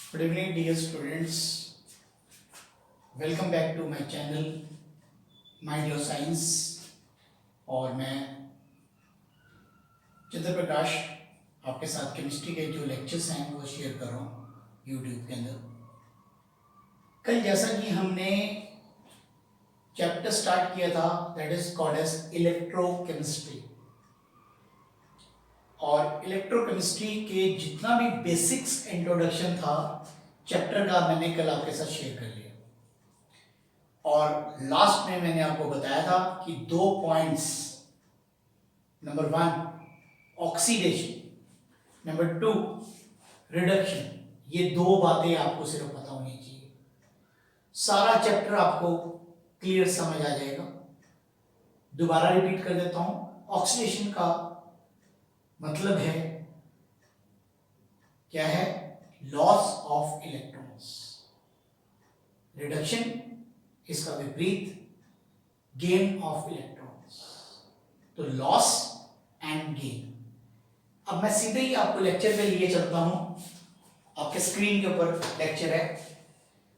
Good evening dear students, welcome back to my channel Mind Your Science। और मैं चंद्र प्रकाश आपके साथ केमिस्ट्री के जो लेक्चर्स हैं वो शेयर कर रहा हूँ यूट्यूब के अंदर। कल जैसा कि हमने चैप्टर स्टार्ट किया था that is called as electrochemistry, और इलेक्ट्रोकेमिस्ट्री के जितना भी बेसिक्स इंट्रोडक्शन था चैप्टर का मैंने कल आपके साथ शेयर कर लिया। और लास्ट में मैंने आपको बताया था कि 2 points, number 1 oxidation, number 2 reduction, ये 2 बातें आपको सिर्फ पता होनी चाहिए। सारा चैप्टर आपको क्लियर समझ आ जाएगा। दोबारा रिपीट कर देता हूं, ऑक्सीडेशन का मतलब है क्या है? Loss of electrons. रिडक्शन इसका विपरीत, गेन ऑफ इलेक्ट्रॉन्स। तो लॉस एंड गेन। अब मैं सीधे ही आपको लेक्चर पे लिए चलता हूं। आपके स्क्रीन के ऊपर लेक्चर है।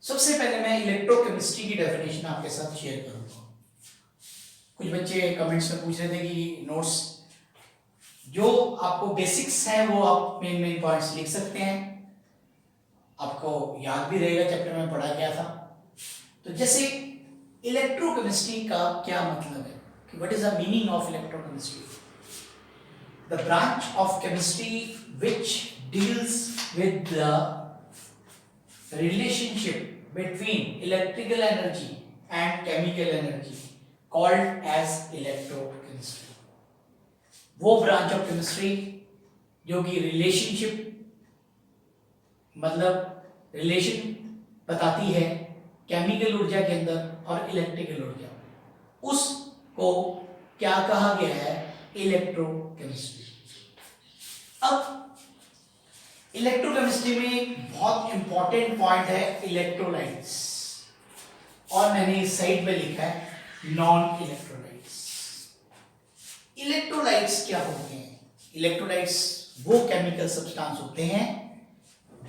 सबसे पहले मैं इलेक्ट्रोकेमिस्ट्री की डेफिनेशन आपके साथ शेयर करूंगा। कुछ बच्चे कमेंट्स में पूछ रहे थे कि नोट्स जो आपको बेसिक्स हैं वो आप मेन पॉइंट्स लिख सकते हैं, आपको याद भी रहेगा चैप्टर में पढ़ा गया था। तो जैसे इलेक्ट्रोकेमिस्ट्री का क्या मतलब है कि what is the meaning of electrochemistry? The branch of chemistry which deals with the relationship between electrical energy and chemical energy called as electrochemistry. वो ब्रांच ऑफ केमिस्ट्री जो कि रिलेशनशिप मतलब रिलेशन बताती है केमिकल ऊर्जा के अंदर और इलेक्ट्रिकल ऊर्जा, उसको क्या कहा गया है? इलेक्ट्रोकेमिस्ट्री। अब इलेक्ट्रोकेमिस्ट्री में एक बहुत इंपॉर्टेंट पॉइंट है इलेक्ट्रोलाइट्स, और मैंने इस साइड में लिखा है नॉन इलेक्ट्रोलाइट्स। इलेक्ट्रोलाइट्स क्या होते हैं? इलेक्ट्रोलाइट्स वो केमिकल सब्सटेंस होते हैं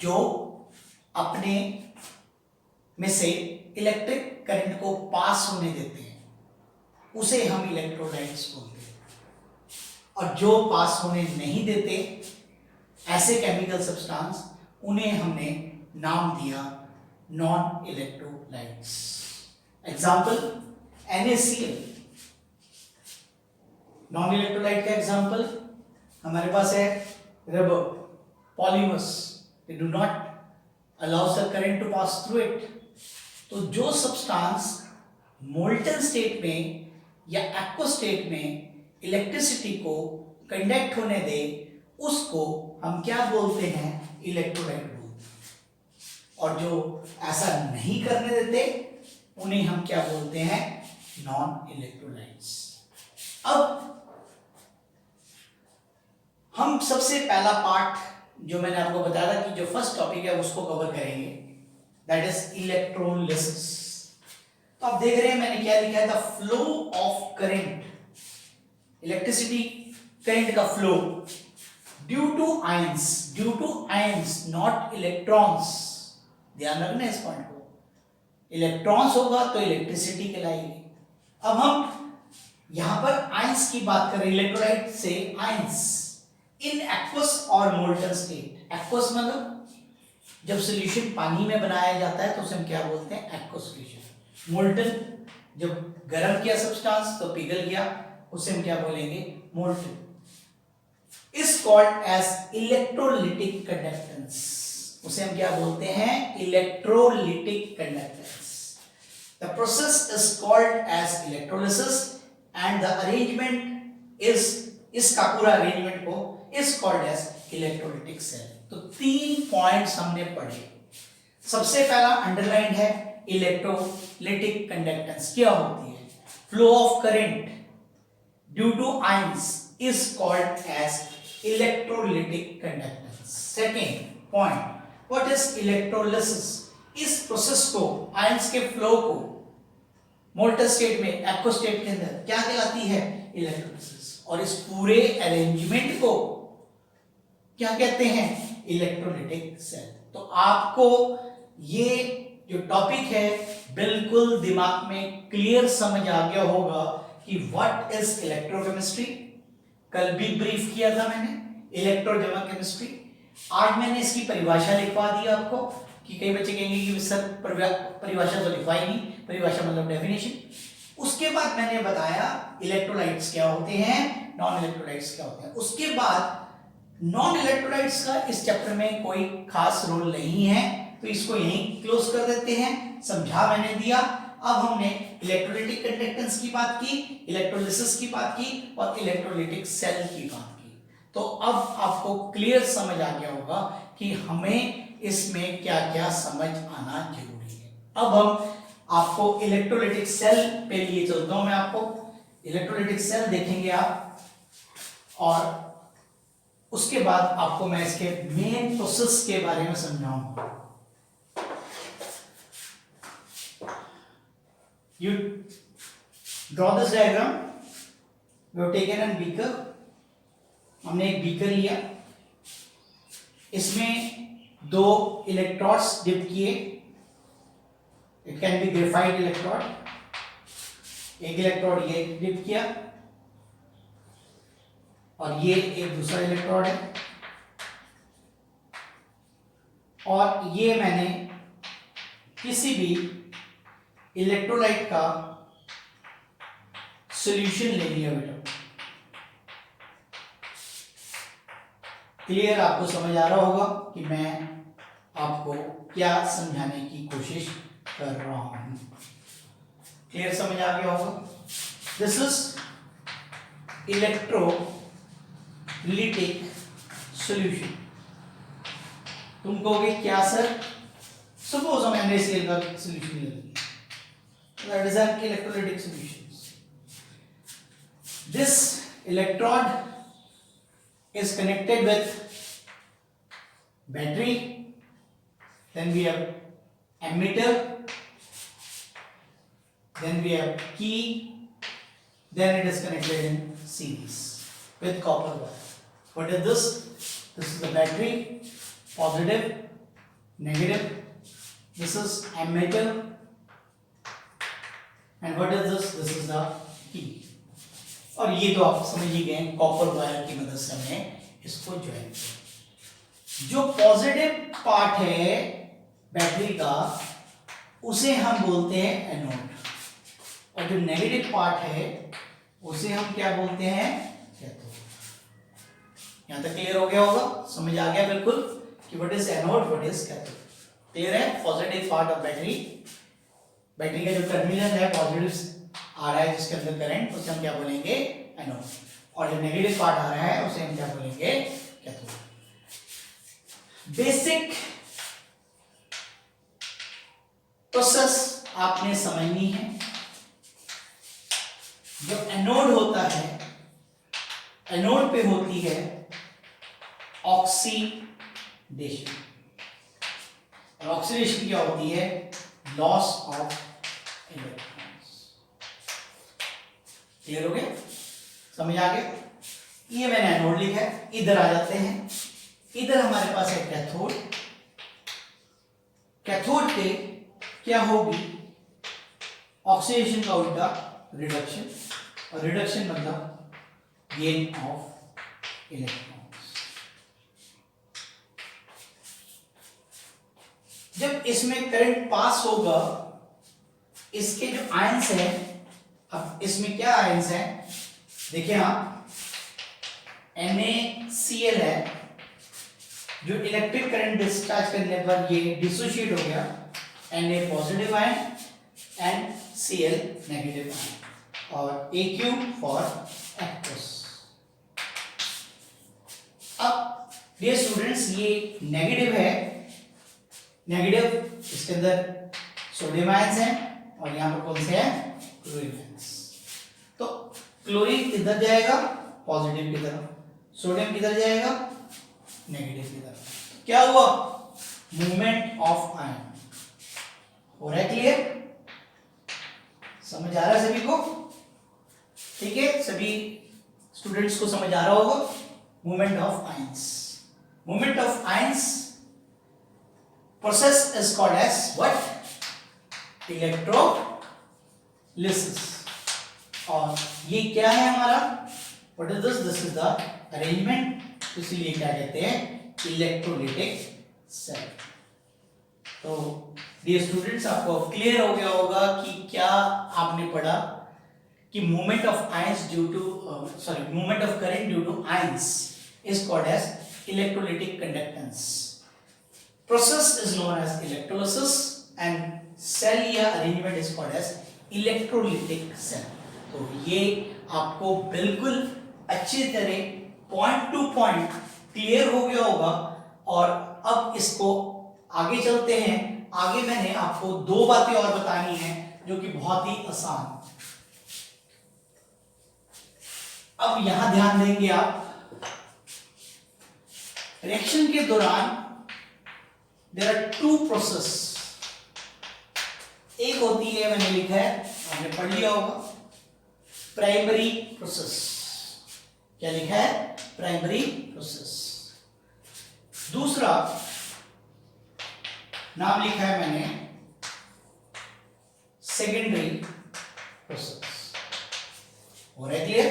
जो अपने में से इलेक्ट्रिक करंट को पास होने देते हैं, उसे हम इलेक्ट्रोलाइट्स बोलते हैं। और जो पास होने नहीं देते ऐसे केमिकल सब्सटेंस, उन्हें हमने नाम दिया non electrolytes. Example NaCl। Non electrolyte का एग्जांपल हमारे पास है rubber, polymers, they do not allows the current to pass through it। तो जो सब्सटेंस मोल्टन स्टेट में या एक्व स्टेट में इलेक्ट्रिसिटी को कंडक्ट होने दे, उसको हम क्या बोलते हैं? इलेक्ट्रोलाइट बोलते हैं। और जो ऐसा नहीं करने देते उन्हें हम क्या बोलते हैं? Non electrolytes. अब हम सबसे पहला पार्ट जो मैंने आपको बताया था कि जो फर्स्ट टॉपिक है उसको कवर करेंगे, दैट इज इलेक्ट्रोलिसिस। तो आप देख रहे हैं मैंने क्या लिखा है? The flow of current, electricity current का flow due to ions not electrons. ध्यान रखना इस पॉइंट को, इलेक्ट्रॉन्स होगा तो इलेक्ट्रिसिटी कहलाएगी। अब हम यहां पर आयंस की बात कर रहे हैं, इलेक्ट्रोलाइट से आयंस इन एक्वस और मोल्टन स्टेट। एक्वस मतलब जब सॉल्यूशन पानी में बनाया जाता है तो उसे हम क्या बोलते हैं? Aqueous solution. मोल्टन जब गर्म किया सब्सटेंस तो पिघल गया, उसे हम क्या बोलेंगे? Molten. Is called as electrolytic conductance. उसे हम क्या बोलते हैं? Electrolytic conductance. The process is called as electrolysis and the arrangement is, इसका पूरा अरेंजमेंट को is called as electrolytic cell. तो 3 पॉइंट्स हमने पढ़े। सबसे पहला अंडरलाइन है इलेक्ट्रोलिटिक कंडक्टेंस क्या होती है? Flow of current due to ions is called as electrolytic conductance. Second point, what is electrolysis? इस प्रोसेस को, आयंस के फ्लो को मोल्टन स्टेट में एक्व स्टेट के अंदर क्या कहलाती है? इलेक्ट्रोलिसिस। और इस पूरे अरेंजमेंट को क्या कहते हैं? Electrolytic cell. तो आपको ये जो टॉपिक है बिल्कुल दिमाग में क्लियर समझ आ गया होगा कि व्हाट इज इलेक्ट्रोकेमिस्ट्री। कल भी ब्रीफ किया था मैंने इलेक्ट्रो केमिस्ट्री। आज मैंने इसकी परिभाषा लिखवा दी आपको कि कई बच्चे कहेंगे कि सर परिभाषा तो लिखवाई नहीं, परिभाषा मतलब डेफिनेशन। उसके बाद मैंने बताया इलेक्ट्रोलाइट्स क्या होते हैं, नॉन इलेक्ट्रोलाइट्स क्या होते हैं। उसके बाद नॉन इलेक्ट्रोलाइट्स का इस चैप्टर में कोई खास रोल नहीं है, तो इसको यहीं क्लोज कर देते हैं। समझा मैंने दिया। अब हमने इलेक्ट्रोलाइटिक कंडक्टेंस की बात की, इलेक्ट्रोलिसिस की बात की और इलेक्ट्रोलाइटिक सेल की बात की। तो अब आपको क्लियर समझ आ गया होगा कि हमें इसमें क्या क्या समझ आना जरूरी है। अब हम आपको इलेक्ट्रोलाइटिक सेल पे लिए चलता हूं। मैं आपको इलेक्ट्रोलाइटिक सेल देखेंगे आप, और उसके बाद आपको मैं इसके मेन प्रोसेस के बारे में समझाऊंगा। You draw this diagram. We have taken a beaker. हमने एक बीकर लिया, इसमें दो इलेक्ट्रोड्स डिप किए। It can be graphite electrode. एक इलेक्ट्रोड ये डिप किया और ये एक दूसरा इलेक्ट्रोड है, और ये मैंने किसी भी इलेक्ट्रोलाइट का सॉल्यूशन ले लिया बेटा। क्लियर? आपको समझ आ रहा होगा कि मैं आपको क्या समझाने की कोशिश कर रहा हूं। क्लियर समझ आ गया होगा। This is electrolytic solution. तुम कहोगे क्या सर? सपोज हम NaCl का सॉल्यूशन ले लेंगे, that is an electrolytic solutions. This electrode is connected with battery, then we have emitter, then we have key, then it is connected in series with copper wire. What is this? This is the battery, positive, negative. This is emitter. And what is this? This is the key. और ये तो आप समझ ही गए, copper wire की मदद से हमने इसको ज्वाइन किया। जो पॉजिटिव पार्ट है बैटरी का उसे हम बोलते हैं एनोड, और जो नेगेटिव पार्ट है उसे हम क्या बोलते हैं? कैथोड। यहां तक क्लियर हो गया होगा, समझ आ गया बिल्कुल कि what is anode, what is cathode. Clear है? Positive part of battery, battery का जो टर्मिनल है पॉजिटिव आ रहा है जिसके अंदर करंट, उसे हम क्या बोलेंगे? एनोड। और जो नेगेटिव पार्ट आ रहा है उसे हम क्या बोलेंगे? कैथोड। बेसिक प्रोसेस आपने समझनी है। जो एनोड होता है, एनोड पे होती है ऑक्सीडेशन, और ऑक्सीडेशन क्या होती है? Loss of electrons. क्लियर हो गया? समझ आ गया? ये मैंने एनोड लिखा है। इधर आ जाते हैं, इधर हमारे पास है कैथोड। कैथोड पे क्या होगी? ऑक्सीडेशन का उल्टा रिडक्शन, और रिडक्शन मतलब गेन ऑफ इलेक्ट्रॉन्स। जब इसमें करंट पास होगा, इसके जो आयंस हैं, अब इसमें क्या आयंस हैं? देखिए आप, NaCl है, जो इलेक्ट्रिक करंट डिस्चार्ज करने पर ये डिसोशिएट हो गया, Na positive ion and Cl negative ion, और AQ फॉर एक्वस। अब डियर स्टूडेंट्स, ये नेगेटिव है, नेगेटिव, इसके अंदर सोडियम आयंस हैं, और यहां पर कौन से हैं? Chlorine ions. तो क्लोरीन किधर जाएगा? पॉजिटिव की तरफ। सोडियम किधर जाएगा? नेगेटिव की तरफ। क्या हुआ? मूवमेंट ऑफ आयन हो रहा है। क्लियर? समझ आ रहा है सभी को? ठीक है, सभी स्टूडेंट्स को समझ आ रहा होगा movement of ions. movement of ions process is called as what? Electrolysis. और ये क्या है हमारा? What is this? This is the arrangement. इसलिए क्या कहते हैं? Electrolytic cell. तो डियर स्टूडेंट्स, आपको क्लियर हो गया होगा कि क्या आपने पढ़ा कि movement of ions due to movement of current due to ions is called as electrolytic conductance. Process is known as electrolysis and cell या arrangement is called as electrolytic cell. तो ये आपको बिल्कुल अच्छी तरह पॉइंट टू पॉइंट क्लियर हो गया होगा. और अब इसको आगे चलते हैं. आगे मैंने आपको दो बातें और बतानी हैं जो कि बहुत ही आसान. अब यहां ध्यान देंगे आप, रिएक्शन के दौरान देयर आर टू प्रोसेस. एक होती है, मैंने लिखा है, आपने पढ़ लिया होगा, प्राइमरी प्रोसेस. क्या लिखा है? Primary process. दूसरा नाम लिखा है मैंने सेकेंडरी प्रोसेस. हो रहा है क्लियर?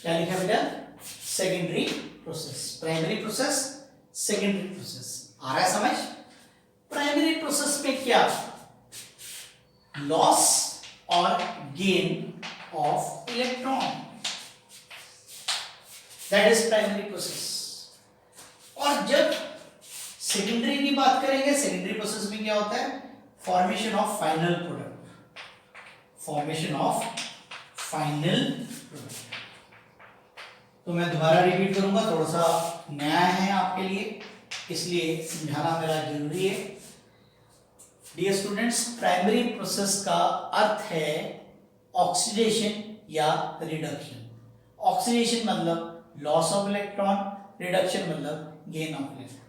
क्या लिखा है बेटा? Secondary process. Primary process, secondary process. आ रहा है समझ? प्राइमरी प्रोसेस में क्या? लॉस और gain of electron, that is primary process. और जब सेकेंडरी की बात करेंगे, सेकेंडरी प्रोसेस में क्या होता है? Formation of final product. Formation of final product. तो मैं दोबारा रिपीट करूंगा, थोड़ा सा नया है आपके लिए, इसलिए समझाना मेरा जरूरी है. डियर स्टूडेंट्स, प्राइमरी प्रोसेस का अर्थ है ऑक्सीडेशन या रिडक्शन. ऑक्सीडेशन मतलब लॉस ऑफ इलेक्ट्रॉन, रिडक्शन मतलब gain of electron.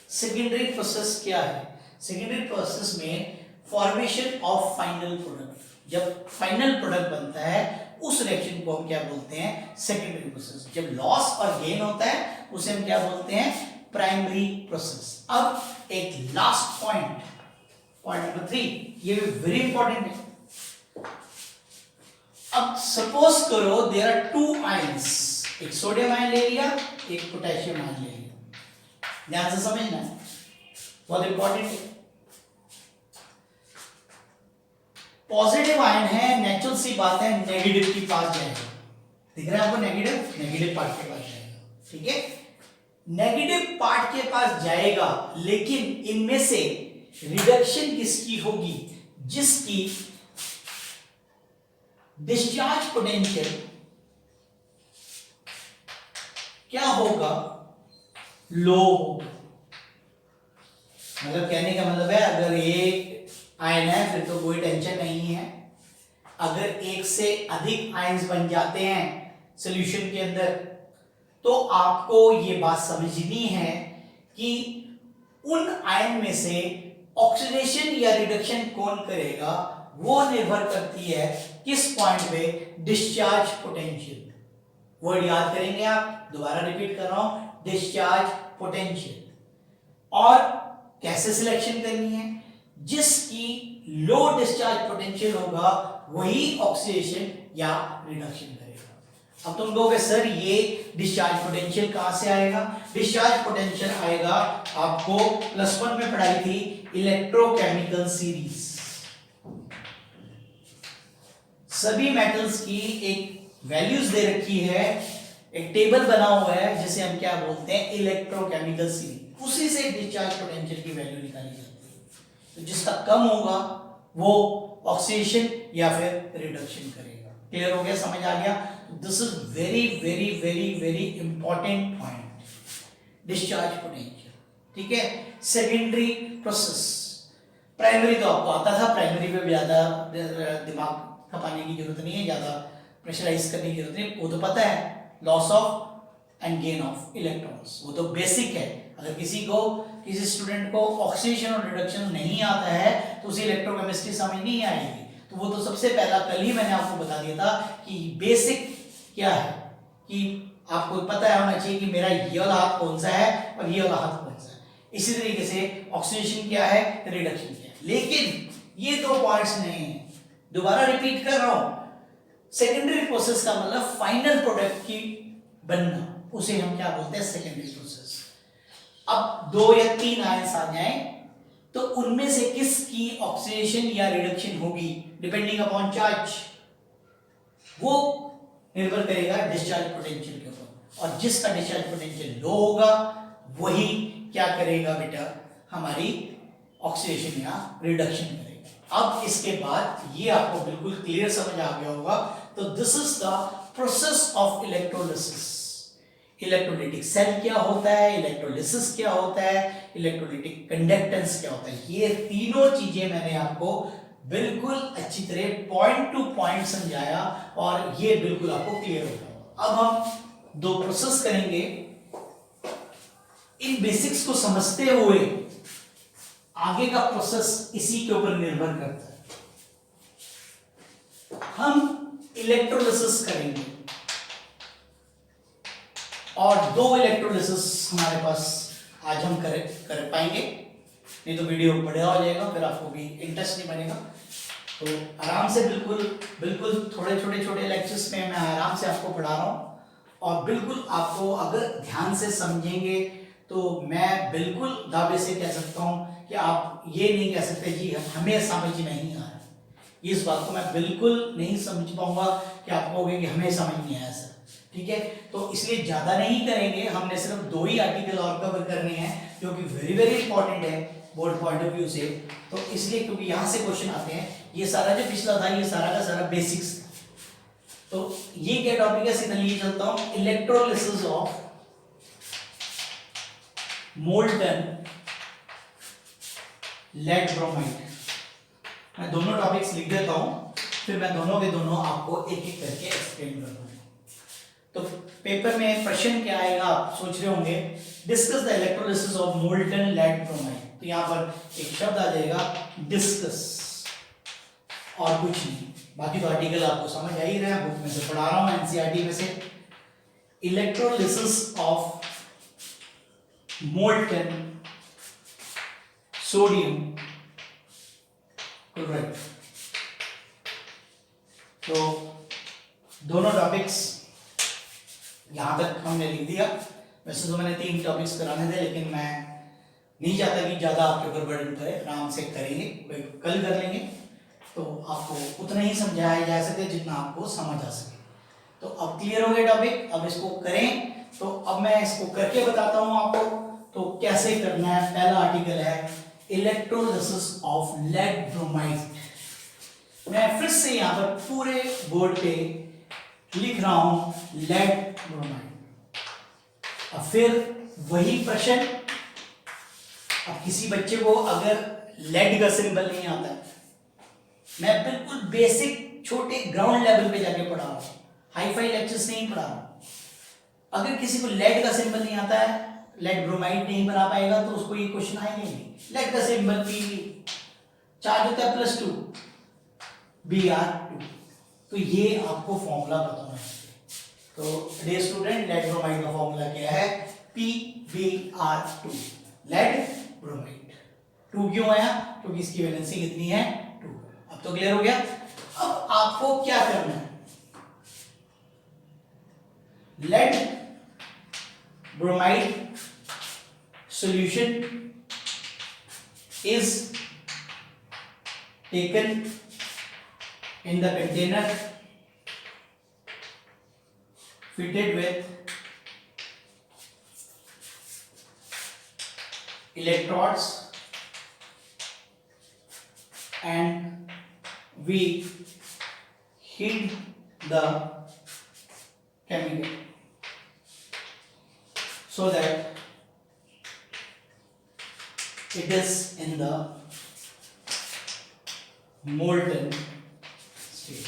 Secondary process क्या है? सेकेंडरी प्रोसेस में फॉर्मेशन ऑफ फाइनल प्रोडक्ट. जब फाइनल प्रोडक्ट बनता है उस रिएक्शन को हम क्या बोलते हैं? Secondary process. जब लॉस और गेन होता है उसे हम क्या बोलते हैं? Primary process. अब एक लास्ट पॉइंट, पॉइंट नंबर 3, ये भी वेरी इंपॉर्टेंट है. अब सपोज करो देयर आर टू आयंस, एक सोडियम आयन ले लिया, एक पोटेशियम आयन ले लिया. ध्यान से समझना, बहुत इंपॉर्टेंट है. पॉजिटिव आयन है, नेचुरल सी बात है, नेगेटिव के पास जाएगा. दिख रहा है आपको? नेगेटिव, नेगेटिव पार्ट के पास जाएगा. ठीक है, नेगेटिव पार्ट के पास जाएगा, लेकिन इनमें से रिडक्शन किसकी होगी? जिसकी डिस्चार्ज पोटेंशियल क्या होगा? लो होगा. मतलब कहने का मतलब है, अगर एक आयन है फिर तो कोई टेंशन नहीं है. अगर एक से अधिक आयन्स बन जाते हैं सॉल्यूशन के अंदर, तो आपको ये बात समझनी है कि उन आयन में से ऑक्सीडेशन या रिडक्शन कौन करेगा, वो निर्भर करती है किस पॉइंट पे? Discharge potential. वर्ड याद करेंगे आप, दोबारा रिपीट कर रहा हूं, डिस्चार्ज पोटेंशियल. और कैसे सिलेक्शन करनी है? जिसकी लो डिस्चार्ज पोटेंशियल होगा वही ऑक्सीडेशन या रिडक्शन करेगा. अब तुम कहोगे सर ये डिस्चार्ज पोटेंशियल कहां से आएगा? डिस्चार्ज पोटेंशियल आएगा, आपको +1 में पढ़ाई थी, इलेक्ट्रोकेमिकल सीरीज. सभी मेटल्स की एक वैल्यूज दे रखी है, एक टेबल बना हुआ है जिसे हम क्या बोलते हैं? Electrochemical series. उसी से डिस्चार्ज पोटेंशियल की वैल्यू निकाली जाती है. तो जिसका कम होगा वो ऑक्सीडेशन या फिर रिडक्शन करेगा. क्लियर हो गया? समझ आ गया? This is very very very very important point, discharge potential. ठीक है, सेकेंडरी प्रोसेस. प्राइमरी तो आपको आता था, प्राइमरी पे ज्यादा दिमाग खपाने की जरूरत नहीं है, ज्यादा प्रेशराइज करने की जरूरत नहीं, वो तो पता है, loss of and gain of electrons, वो तो बेसिक है. अगर किसी स्टूडेंट को ऑक्सीडेशन और रिडक्शन नहीं आता है तो उसे इलेक्ट्रोकेमिस्ट्री समझ नहीं आएगी. तो वो तो सबसे पहला, कल ही मैंने आपको बता दिया था कि बेसिक क्या है, कि आपको पता है होना चाहिए कि मेरा ये वाला हाथ कौन सा है और ये वाला हाथ कौन सा है। इसी तरीके से ऑक्सीडेशन क्या है, रिडक्शन क्या है। लेकिन ये दो पॉइंट्स नहीं है, दोबारा रिपीट कर रहा हूं, सेकेंडरी प्रोसेस का मतलब फाइनल प्रोडक्ट की बनना, उसे हम क्या बोलते हैं, सेकेंडरी प्रोसेस। अब 2 या 3 आयंस आ जाएं तो उनमें से किसकी ऑक्सीडेशन या रिडक्शन होगी डिपेंडिंग अपॉन चार्ज, वो निर्भर करेगा डिस्चार्ज पोटेंशियल के ऊपर। और जिसका डिस्चार्ज पोटेंशियल लो होगा वही क्या करेगा बेटा, हमारी ऑक्सीडेशन या रिडक्शन करेगा। अब इसके बाद ये आपको बिल्कुल क्लियर समझ आ गया होगा। तो this is the process of electrolysis. Electrolytic cell क्या होता है, इलेक्ट्रोलिसिस क्या होता है, इलेक्ट्रोलिटिक कंडक्टेंस क्या होता है, ये तीनों चीजें मैंने आपको बिल्कुल अच्छी तरह पॉइंट टू पॉइंट समझाया और ये बिल्कुल आपको क्लियर हो गया। अब हम 2 प्रोसेस करेंगे। इन बेसिक्स को समझते हुए आगे का प्रोसेस इसी के ऊपर निर्भर करता है। हम इलेक्ट्रोलिसिस करेंगे और 2 इलेक्ट्रोलिसिस हमारे पास आज हम कर पाएंगे, नहीं तो वीडियो बड़ा हो जाएगा, फिर आपको भी इंटरेस्ट नहीं बनेगा। तो आराम से बिल्कुल थोड़े छोटे लेक्चर्स में मैं आराम से आपको पढ़ा रहा हूँ और बिल्कुल आपको अगर ध्यान से समझेंगे तो मैं बिल्कुल दावे से कह सकता हूँ कि आप ये नहीं कह सकते जी हमें समझ नहीं आ रहा। इस बात को मैं बिल्कुल नहीं समझ पाऊंगा कि आप कहोगे कि हमें समझ नहीं आया सर, ठीक है। तो इसलिए ज्यादा नहीं करेंगे, हमने सिर्फ 2 ही आर्टिकल और कवर करने हैं जो कि वेरी इंपॉर्टेंट है बोर्ड पॉइंट ऑफ व्यू से। तो इसलिए क्योंकि यहाँ से क्वेश्चन आते हैं, ये सारा जो पिछला था ये सारा का सारा बेसिक्स। तो ये क्या टॉपिक है, सीधा लिए चलता हूं, electrolysis of molten lead bromide. मैं दोनों टॉपिक्स लिख देता हूं, फिर मैं दोनों के दोनों आपको एक एक करके एक्सप्लेन कर दूंगा। तो पेपर में प्रश्न क्या आएगा आप सोच रहे होंगे, discuss the electrolysis of molten lead bromide. तो यहां पर एक शब्द आ जाएगा डिस्कस और कुछ नहीं, बाकी तो आर्टिकल आपको समझ आ ही रहा है, बुक में से पढ़ा रहा हूं, एनसीईआरटी में से। Electrolysis of molten sodium chloride. तो दोनों टॉपिक्स यहां तक हमने लिख दिया। वैसे तो मैंने 3 टॉपिक्स कराने थे, लेकिन मैं नहीं चाहता कि ज्यादा आपके ऊपर बर्डन पड़े, आराम से करेंगे, कोई कल कर लेंगे। तो आपको उतना ही समझाया जा सके जितना आपको समझ आ सके। तो अब क्लियर हो गया टॉपिक, अब इसको करें। तो अब मैं इसको करके बताता हूं आपको, तो कैसे करना है। पहला आर्टिकल है इलेक्ट्रोलिसिस ऑफ लेड ब्रोमाइड। मैं फिर से यहां पर पूरे बोर्ड पे लिख रहा हूं लेड ब्रोमाइड। अब फिर वही प्रश्न, अब किसी बच्चे को अगर लेड का सिंबल नहीं आता है, मैं बिल्कुल बेसिक छोटे ग्राउंड लेवल पे जाके पढ़ा रहा हूं, हाई फाई लेक्चर्स नहीं पढ़ा रहा हूं। अगर किसी को लेड का सिंबल नहीं आता है, लेड ब्रोमाइड नहीं बना पाएगा, तो उसको ये क्वेश्चन आएंगे नहीं। लेड का सिंबल पी, चार्ज होता है +2 Br2। तो ये आपको फॉर्मूला पता होना चाहिए। तो डे स्टूडेंट, लेड ब्रोमाइड का फॉर्मूला क्या है, PbR2, लेड ब्रोमाइड। 2 क्यों आया, क्योंकि इसकी वैलेंसी कितनी है, 2। अब तो क्लियर हो गया। अब आपको क्या करना है, lead bromide solution is taken in the container fitted with electrodes and we heat the chemical so that it is in the molten state।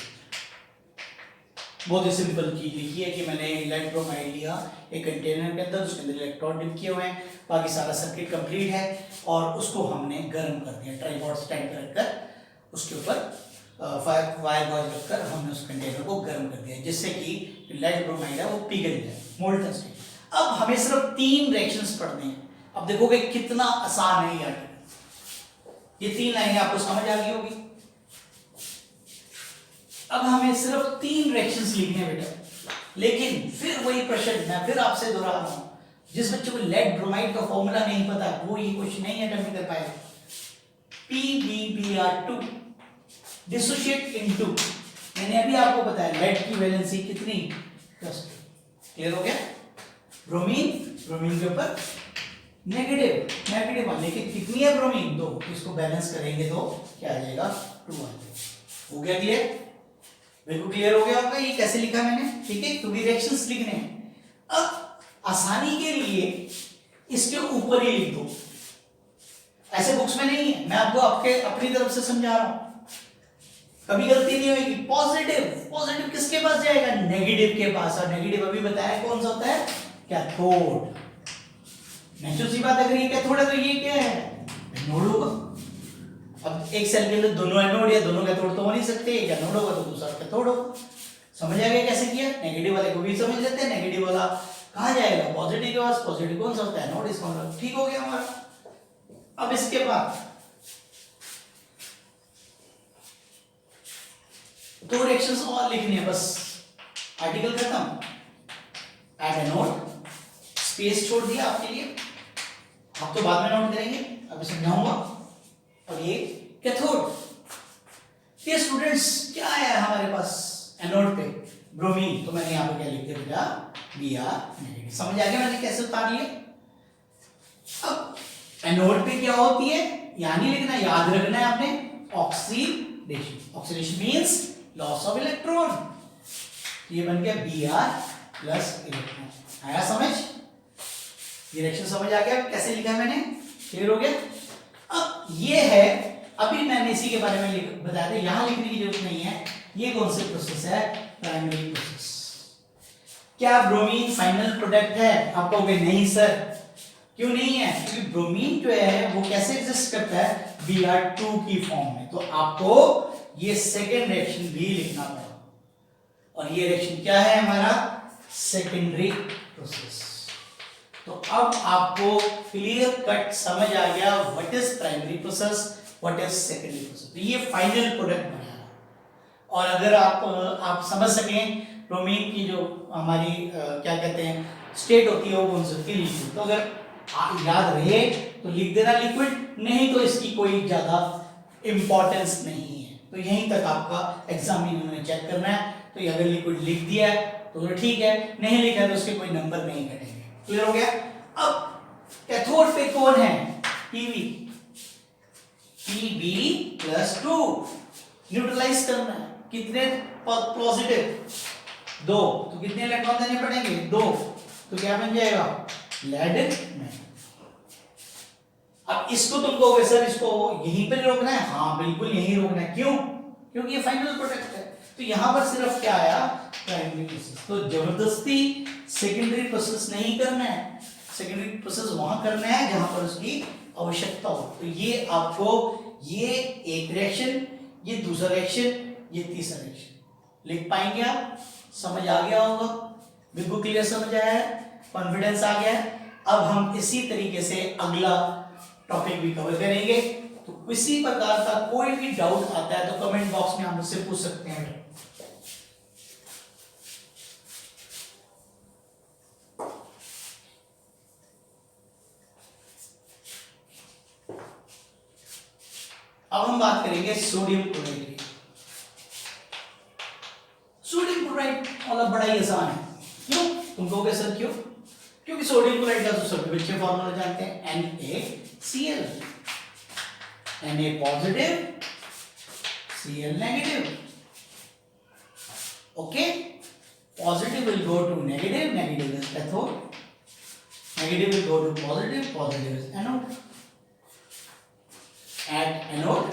बहुत ही सिंपल चीज लिखी है कि मैंने लेड ब्रोमाइड लिया एक कंटेनर के अंदर, उसके अंदर इलेक्ट्रोड डिप किए हुए हैं, बाकी सारा सर्किट कंप्लीट है, और उसको हमने गर्म कर दिया, ट्राइपॉड स्टैंड पर रखकर उसके ऊपर वायर गॉज रखकर हमने उस कंटेनर को गर्म कर दिया, जिससे कि लेड ब्रोमाइड है वो पिघल जाए, मोल्टन स्टेट। अब हमें सिर्फ 3 रिएक्शंस पढ़ने हैं। अब देखोगे कितना आसान है यार, ये 3 लाइनें आपको समझ आ गई होगी। अब हमें सिर्फ 3 रिएक्शंस लिखने हैं बेटा, लेकिन फिर वही प्रश्न मैं फिर आपसे दोहरा रहा हूं, जिस बच्चे को लेड ब्रोमाइड का फॉर्मूला नहीं पता वो ये क्वेश्चन नहीं अटेम्प्ट कर पाएगा। PbBr2 डिसोशिएट इनटू, मैंने अभी आपको बताया लेड की वैलेंसी कितनी, 10। क्लियर हो गया? ब्रोमीन, ब्रोमीन के ऊपर नेगेटिव 1, लेकिन कितनी है ब्रोमीन, 2, इसको बैलेंस करेंगे तो क्या आ जाएगा, 2 आ जाएगा। हो गया क्लियर? बिल्कुल क्लियर हो गया होगा ये कैसे लिखा मैंने, ठीक है, क्योंकि रिएक्शंस लिखने हैं। अब आसानी के लिए इसके ऊपर ही लिख दो, ऐसे बुक्स में नहीं है, मैं आपको आपके अपनी तरफ से समझा रहा हूं, कभी गलती नहीं होगी। पॉजिटिव किसके पास जाएगा, नेगेटिव के पास, और नेगेटिव अभी बताया कौन सा होता है, कैथोड। नेचुरल सी बात, अगर ये कैथोड है तो ये क्या है, एनोड होगा। अब एक सेल के अंदर दोनों एनोड या दोनों कैथोड तो हो नहीं सकते, एक एनोड होगा तो दूसरा कैथोड होगा। समझ आ गया कैसे किया? नेगेटिव वाले को भी समझ लेते हैं, नेगेटिव वाला कहां जाएगा, पॉजिटिव के पास। पॉजिटिव कौन सा होता है, एनोड, इसका मतलब ठीक हो गया हमारा। अब इसके बाद 2 रिएक्शंस और लिखने हैं, बस आर्टिकल खत्म। एट एनोड, स्पेस छोड़ दिया आपके लिए, आप तो बाद में नोट करेंगे, अभी समझाऊंगा। और ये कैथोड, ये स्टूडेंट्स क्या आया हमारे पास एनोड पे, ब्रोमीन, तो मैंने यहां पे क्या लिख दिया बेटा, Br नेगेटिव। समझ आ गया मैंने कैसे उतार लिया? अब एनोड पे क्या होती है, यहां नहीं लिखना, याद रखना है आपने, oxidation. Oxidation means loss of electron. ये बन गया Br प्लस इलेक्ट्रॉन। आया समझ? ये रिएक्शन समझ आ गया कैसे लिखा है मैंने? क्लियर हो गया? अब ये है, अभी मैंने इसी के बारे में बताया था, यहां लिखने की जरूरत नहीं है। ये कौन सी प्रोसेस है, प्राइमरी प्रोसेस। क्या ब्रोमीन फाइनल प्रोडक्ट है? आप कहोगे नहीं सर, क्यों नहीं है? क्योंकि ब्रोमीन जो है वो कैसे एग्जिस्ट करता है, Br2 की फॉर्म में। तो आपको ये सेकेंड रिएक्शन भी लिखना पड़ेगा, और ये रिएक्शन क्या है हमारा, सेकेंडरी प्रोसेस। तो अब आपको क्लियर कट समझ आ गया what is primary process, what is secondary process. तो ये फाइनल प्रोडक्ट बना। और अगर आप समझ सकें ब्रोमीन की जो हमारी क्या कहते हैं स्टेट होती है वो कौन सी होती है, लिक्विड। तो अगर याद रहे तो लिख देना लिक्विड, नहीं तो इसकी कोई ज्यादा इंपॉर्टेंस नहीं है। तो यहीं तक आपका एग्जामिनर ने चेक करना है। तो ये अगर लिक्विड लिख दिया है तो ठीक है, नहीं लिखा है तो उसके कोई नंबर नहीं कटेंगे। क्लियर हो गया? अब कैथोड पे कौन है, Pb+2 न्यूट्रलाइज करना है। कितने पॉजिटिव, 2, तो कितने इलेक्ट्रॉन देने पड़ेंगे, 2, तो क्या बन जाएगा, लेड में। अब इसको तुम कहोगे सर इसको यहीं पर रोकना है, हाँ बिल्कुल यहीं रोकना है। क्यों? क्योंकि ये फाइनल प्रोडक्ट है। तो यहां पर सिर्फ क्या आया, प्राइमरी प्रोसेस। तो जबरदस्ती सेकेंडरी प्रोसेस नहीं करना है, सेकेंडरी प्रोसेस वहां करना है जहां पर उसकी आवश्यकता हो। तो ये आपको, ये एक रिएक्शन, ये दूसरा रिएक्शन, ये तीसरा रिएक्शन लिख पाएंगे आप? समझ आ गया होगा, बिल्कुल क्लियर समझ आया है, कॉन्फिडेंस आ गया है। अब हम इसी तरीके से अगला टॉपिक भी कवर करेंगे। तो किसी प्रकार का कोई भी डाउट आता है तो कमेंट बॉक्स में आप मुझसे पूछ सकते हैं। अब हम बात करेंगे सोडियम क्लोराइड की। सोडियम क्लोराइड मतलब बड़ा ही आसान है। क्यों? तुम कहोगे सर क्यों? क्योंकि सोडियम क्लोराइड का तो सभी बच्चे फॉर्मूला जानते हैं, NaCl, Na positive, Cl negative. Okay, positive will go to negative, negative is cathode, negative will go to positive, positive is anode. At anode,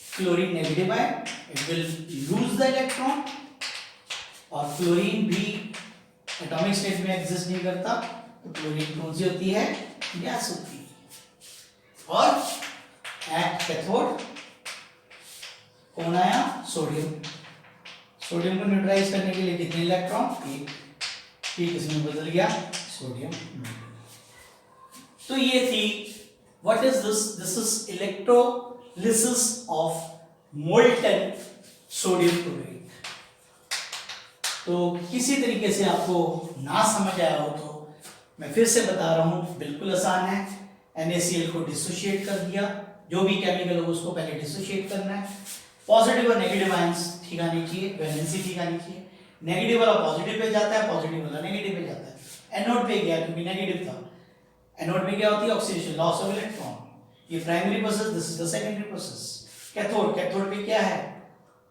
chlorine negative है, it will lose the electron, और chlorine भी atomic state में exist नहीं करता। तो chlorine कौन सी होती है, गैस होती है। और एट कैथोड कौन आया, सोडियम। सोडियम को न्यूट्रलाइज करने के लिए कितने इलेक्ट्रॉन, एक इसमें बदल गया सोडियम। तो ये थी what is this, this is electrolysis of molten sodium chloride. तो किसी तरीके से आपको ना समझ आया हो तो मैं फिर से बता रहा हूं, बिल्कुल आसान है। NaCl को डिसोशिएट कर दिया, जो भी केमिकल हो उसको पहले डिसोशिएट करना है। पॉजिटिव और नेगेटिव आयंस ठीक आनी चाहिए, वैलेंसी ठीक आनी चाहिए। नेगेटिव वाला पॉजिटिव पे जाता है, पॉजिटिव वाला नेगेटिव पे जाता है। एनोड पे गया क्योंकि नेगेटिव था। एनोड में क्या होती है, ऑक्सीडेशन, लॉस ऑफ इलेक्ट्रॉन। ये primary process, this is the secondary process. Cathode, cathode पे क्या है,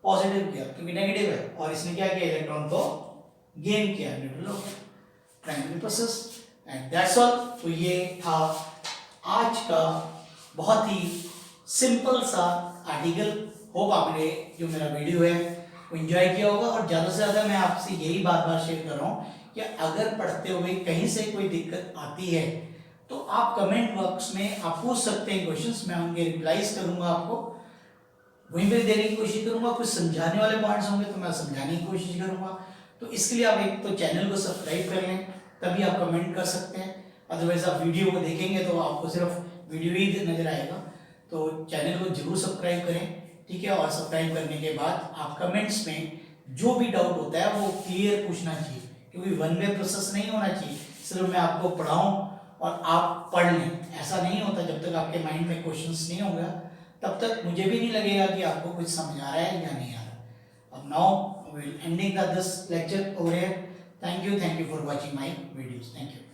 पॉजिटिव किया क्योंकि नेगेटिव है, और इसने क्या किया, इलेक्ट्रॉन को गेन किया, न्यूट्रल हो गया, primary process. And that's all. तो ये था आज का बहुत ही सिंपल सा आर्टिकल। होप आपने जो मेरा वीडियो है वो एंजॉय किया होगा। और ज़्यादा से ज़्यादा मैं आपसे यही बार बार शेयर कर रहा हूँ कि अगर पढ़ते हुए कहीं से कोई दिक्कत आती है तो आप कमेंट बॉक्स में आप पूछ सकते हैं क्वेश्चंस, मैं उनके रिप्लाईज करूंगा, आपको वहीं पे देने की कोशिश करूंगा। कुछ समझाने वाले पॉइंट्स होंगे तो मैं समझाने की कोशिश करूंगा। तो इसके लिए आप एक तो चैनल को सब्सक्राइब कर लें, तभी आप कमेंट कर सकते हैं। अदरवाइज आप वीडियो को देखेंगे तो आपको सिर्फ वीडियो ही नजर आएगा। तो चैनल को जरूर सब्सक्राइब करें, ठीक है। और सब्सक्राइब करने के बाद आप कमेंट्स में जो भी डाउट होता है वो क्लियर पूछना चाहिए, क्योंकि वन वे प्रोसेस नहीं होना चाहिए सिर्फ मैं आपको पढ़ाऊं और आप पढ़ लें। ऐसा नहीं होता, जब तक आपके माइंड में क्वेश्चंस नहीं होगा तब तक मुझे भी नहीं लगेगा कि आपको कुछ समझ आ रहा है या नहीं आ रहा। अब now we will ending this lecture over here. Thank you for watching my videos. Thank you.